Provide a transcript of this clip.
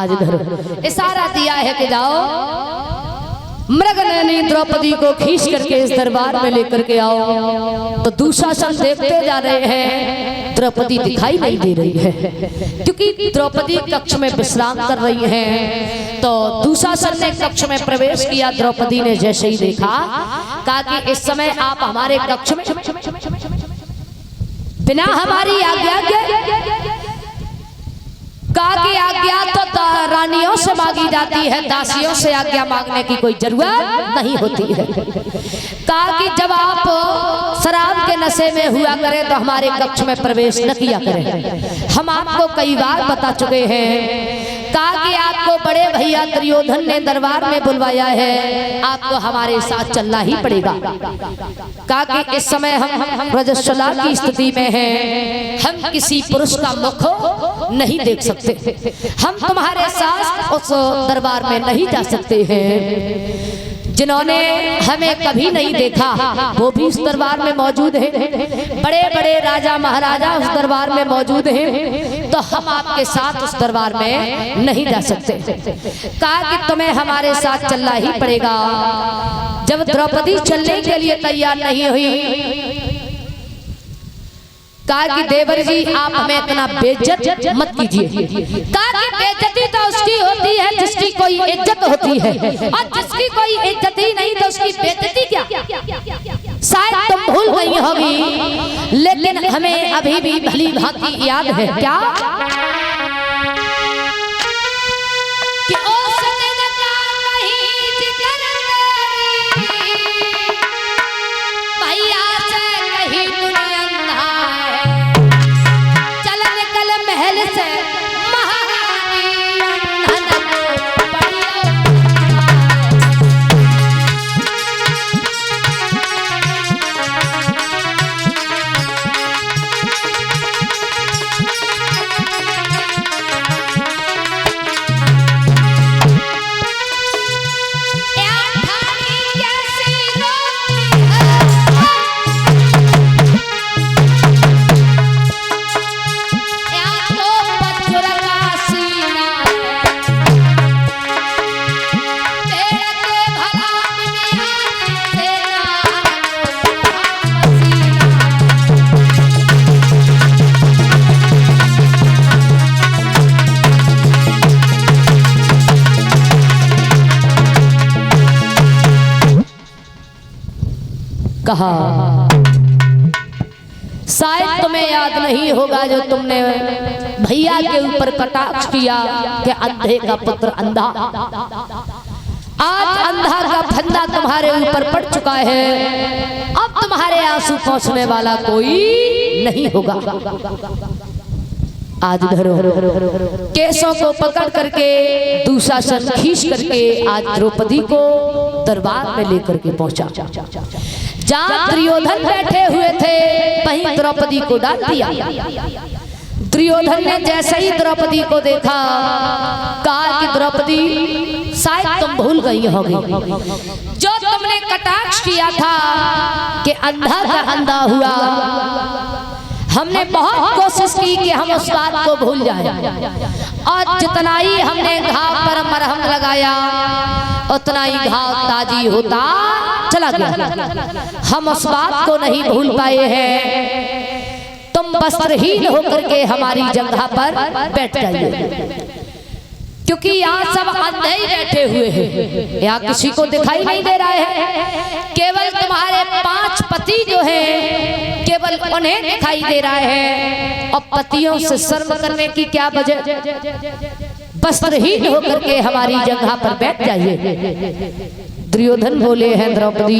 आज धरो। इशारा दिया है कि जाओ मृगनयनी द्रौपदी को खींच करके इस दरबार में लेकर के आओ। तो दुशासन देखते जा रहे हैं, द्रौपदी दिखाई नहीं दे रही है क्योंकि द्रौपदी कक्ष में विश्राम कर रही है। तो दुशासन ने कक्ष में प्रवेश किया। द्रौपदी ने जैसे ही देखा, कहा कि इस समय आप हमारे कक्ष में बिना हमारी आज्ञा के, कहा कि आज्ञा तो रानियों से मांगी जाती है, दासियों से आज्ञा मांगने की कोई जरूरत नहीं होती है। कहा कि जब आप शराब के नशे में हुआ करें तो हमारे कक्ष में प्रवेश न किया करें, हम आपको कई बार बता चुके हैं। कहा कि आपको बड़े भैया दुर्योधन ने दरबार में बुलवाया है, आपको हमारे साथ चलना ही पड़ेगा। कहा कि इस समय हम रजस्वला की स्थिति में हैं, हम किसी पुरुष का मुख नहीं देख सकते, हम तुम्हारे साथ उस दरबार में नहीं जा सकते हैं। जिन्होंने हमें कभी नहीं देखा वो भी उस दरबार में मौजूद हैं, बड़े बड़े राजा महाराजा उस दरबार में मौजूद हैं, तो हम आपके साथ उस दरबार में नहीं जा सकते। कहा कि तुम्हें हमारे साथ चलना ही पड़ेगा। जब द्रौपदी चलने के लिए तैयार नहीं हुई, कहा कि देवर जी आप हमें इतना बेइज्जत मत कीजिए। कहा कि बेइज्जती तो उसकी होती है जिसकी कोई इज्जत होती है, और जिसकी कोई इज्जत ही नहीं तो उसकी बेइज्जती क्या। शायद तुम भूल गई होगी, लेकिन हमें अभी भी भली भांति याद है क्या कि उस दिन का कहीं जिक्र भैया से कहीं दुनिया महल से महारानी कहा। शायद तुम्हें याद नहीं होगा जो तुमने भैया के ऊपर कटाक्ष किया कि अंधे का पुत्र अंधा। आज अंधा का फंदा तुम्हारे ऊपर पड़ चुका है, अब तुम्हारे आंसू पहुंचने वाला कोई नहीं होगा। आज धरो केसों को पकड़ करके दुशासन खींच करके आज द्रौपदी को दरबार में लेकर के पहुंचा। जहाँ दुर्योधन बैठे हुए थे वहीं द्रौपदी को डाल दिया। दुर्योधन ने जैसे ही द्रौपदी को देखा, कहा कि द्रौपदी शायद तुम भूल गई होगी जो तुमने कटाक्ष किया था कि अंधा का अंधा हुआ। हमने बहुत कोशिश की कि हम उस बात को भूल जाएं, और जितना ही हमने घाव पर मरहम लगाया उतना ही घाव ताजी होता चला गया। हम उस बात को नहीं भूल पाए हैं। तुम वस्त्रहीन होकर के हमारी जगह पर बैठ जाइए, क्योंकि यहाँ सब अंधे ही बैठे हुए हैं, यहाँ किसी को दिखाई नहीं दे रहा है। केवल तुम्हारे 5 पति जो हैं केवल उन्हें दिखाई दे रहा है, और पतियों से शर्म करने की क्या वजह। वस्त्रहीन होकर के हमारी जगह पर बैठ जाइए। दुर्योधन बोले हैं द्रौपदी